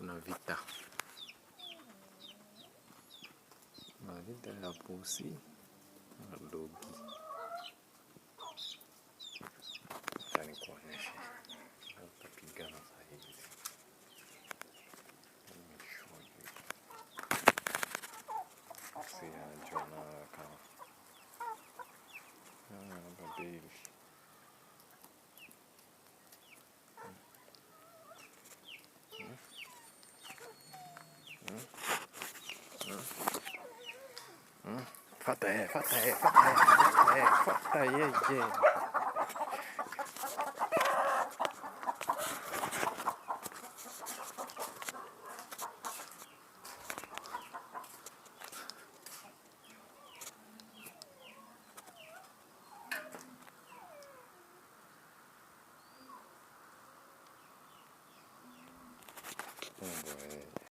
kuna vita ya pusi na dogi. Tani kuonesha utapigana sahihi. Pusi anajona kama badili. Fata ye. Oh boy.